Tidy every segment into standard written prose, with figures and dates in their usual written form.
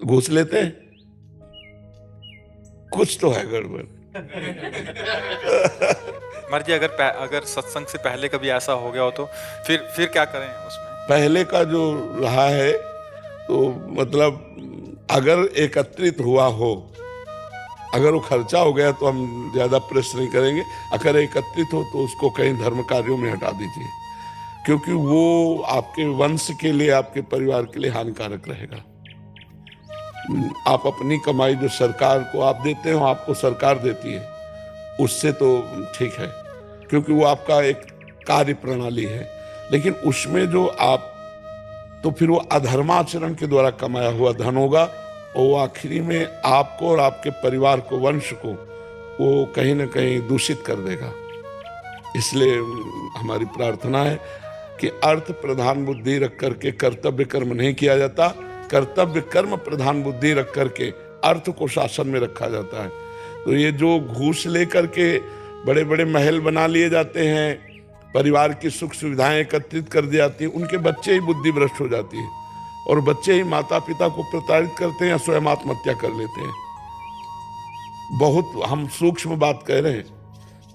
घूस लेते हैं, कुछ तो है गड़बड़। मर्जी अगर सत्संग से पहले कभी ऐसा हो गया हो तो फिर क्या करें उसमें? पहले का जो रहा है तो मतलब अगर एकत्रित हुआ हो, अगर वो खर्चा हो गया तो हम ज्यादा प्रेस नहीं करेंगे। अगर एकत्रित हो तो उसको कहीं धर्म कार्यों में हटा दीजिए, क्योंकि वो आपके वंश के लिए, आपके परिवार के लिए हानिकारक रहेगा। आप अपनी कमाई जो सरकार को आप देते हो, आपको सरकार देती है, उससे तो ठीक है, क्योंकि वो आपका एक कार्य प्रणाली है। लेकिन उसमें जो आप, तो फिर वो अधर्माचरण के द्वारा कमाया हुआ धन होगा, और वो आखिरी में आपको और आपके परिवार को, वंश को, वो कहीं ना कहीं दूषित कर देगा। इसलिए हमारी प्रार्थना है कि अर्थ प्रधान बुद्धि रख करके कर्तव्य कर्म नहीं किया जाता, कर्तव्य कर्म प्रधान बुद्धि रख करके अर्थ को शासन में रखा जाता है। तो ये जो घूस लेकर के बड़े बड़े महल बना लिए जाते हैं, परिवार की सुख सुविधाएं एकत्रित कर दी जाती हैं, उनके बच्चे ही बुद्धि भ्रष्ट हो जाती है, और बच्चे ही माता पिता को प्रताड़ित करते हैं या स्वयं आत्महत्या कर लेते हैं। बहुत हम सूक्ष्म बात कह रहे हैं,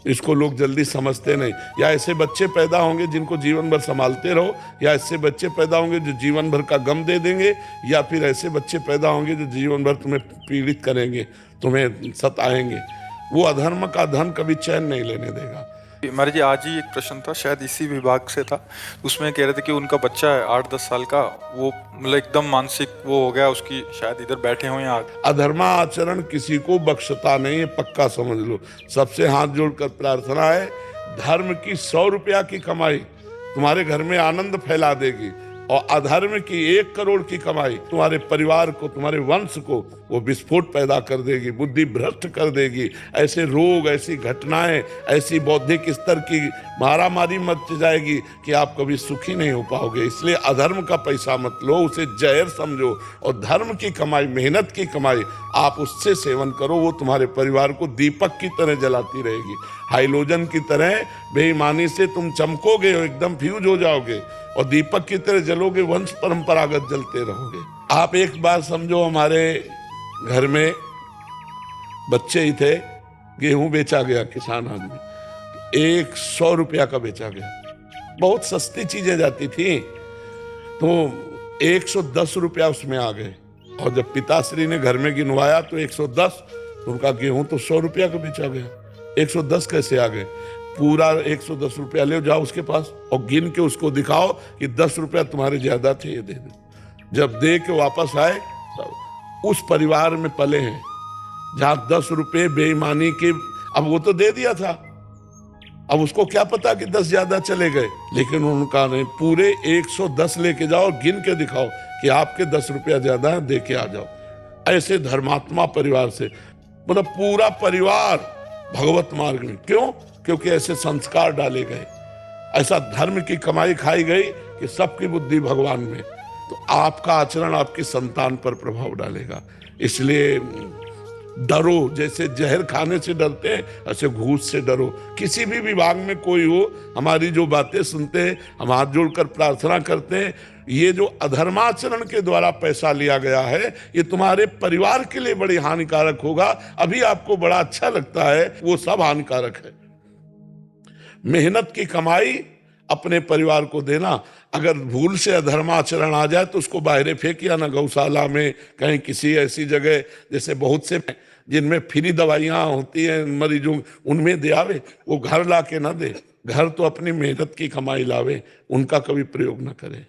इसको लोग जल्दी समझते नहीं। या ऐसे बच्चे पैदा होंगे जिनको जीवन भर संभालते रहो, या ऐसे बच्चे पैदा होंगे जो जीवन भर का गम दे देंगे, या फिर ऐसे बच्चे पैदा होंगे जो जीवन भर तुम्हें पीड़ित करेंगे, तुम्हें सताएंगे। वो अधर्म का धन कभी चैन नहीं लेने देगा। महाराज जी, आज ही एक प्रश्न था, शायद इसी विभाग से था, उसमें कह रहे थे कि उनका बच्चा है 8-10 साल का, वो मतलब एकदम मानसिक वो हो गया उसकी, शायद इधर बैठे हुए हैं। अधर्मा आचरण किसी को बख्शता नहीं है, पक्का समझ लो। सबसे हाथ जोड़कर प्रार्थना है, धर्म की 100 रुपया की कमाई तुम्हारे घर में आनंद फैला देगी, और अधर्म की 1 करोड़ की कमाई तुम्हारे परिवार को, तुम्हारे वंश को वो विस्फोट पैदा कर देगी, बुद्धि भ्रष्ट कर देगी। ऐसे रोग, ऐसी घटनाएं, ऐसी बौद्धिक स्तर की मारामारी मच जाएगी कि आप कभी सुखी नहीं हो पाओगे। इसलिए अधर्म का पैसा मत लो, उसे जहर समझो, और धर्म की कमाई, मेहनत की कमाई आप उससे सेवन करो। वो तुम्हारे परिवार को दीपक की तरह जलाती रहेगी, हाइलोजन की तरह। बेईमानी से तुम चमकोगे, एकदम फ्यूज हो जाओगे, और दीपक की तरह जलोगे, वंश परंपरागत जलते रहोगे। आप एक बात समझो, हमारे घर में बच्चे ही थे, गेहूं बेचा गया, किसान आदमी 100 रुपया का बेचा गया। बहुत सस्ती चीजें जाती थी, तो 110 रुपया उसमें आ गए, और जब पिताश्री ने घर में गिनवाया तो 110, तो उनका गेहूं तो 100 रुपया का बेचा गया। 110 कैसे आ गए? पूरा 110 रुपया ले जाओ उसके पास और गिन के उसको दिखाओ कि 10 रुपया तुम्हारे ज्यादा थे, ये दे दो। जब दे के वापस आए, उस परिवार में पले हैं जहां 10 रुपये बेईमानी के, अब वो तो दे दिया था, अब उसको क्या पता कि 10 ज्यादा चले गए, लेकिन उनका नहीं, पूरे 110 लेके जाओ, गिन के दिखाओ कि आपके 10 रुपया ज्यादा है, दे के आ जाओ। ऐसे धर्मात्मा परिवार से, मतलब पूरा परिवार भगवत मार्ग में। क्यों? क्योंकि ऐसे संस्कार डाले गए, ऐसा धर्म की कमाई खाई गई कि सबकी बुद्धि भगवान में। तो आपका आचरण आपकी संतान पर प्रभाव डालेगा। इसलिए डरो, जैसे जहर खाने से डरते हैं, ऐसे घूस से डरो। किसी भी विभाग में कोई हो, हमारी जो बातें सुनते हैं, हम हाथ जोड़कर प्रार्थना करते हैं, ये जो अधर्माचरण के द्वारा पैसा लिया गया है, ये तुम्हारे परिवार के लिए बड़ी हानिकारक होगा। अभी आपको बड़ा अच्छा लगता है, वो सब हानिकारक है। मेहनत की कमाई अपने परिवार को देना, अगर भूल से अधर्माचरण आ जाए तो उसको बाहर फेंक, या ना गौशाला में, कहीं किसी ऐसी जगह, जैसे बहुत से जिनमें फ्री दवाइयां होती हैं मरीजों, उनमें दे आवे। वो घर ला के ना दे, घर तो अपनी मेहनत की कमाई लावे, उनका कभी प्रयोग ना करे।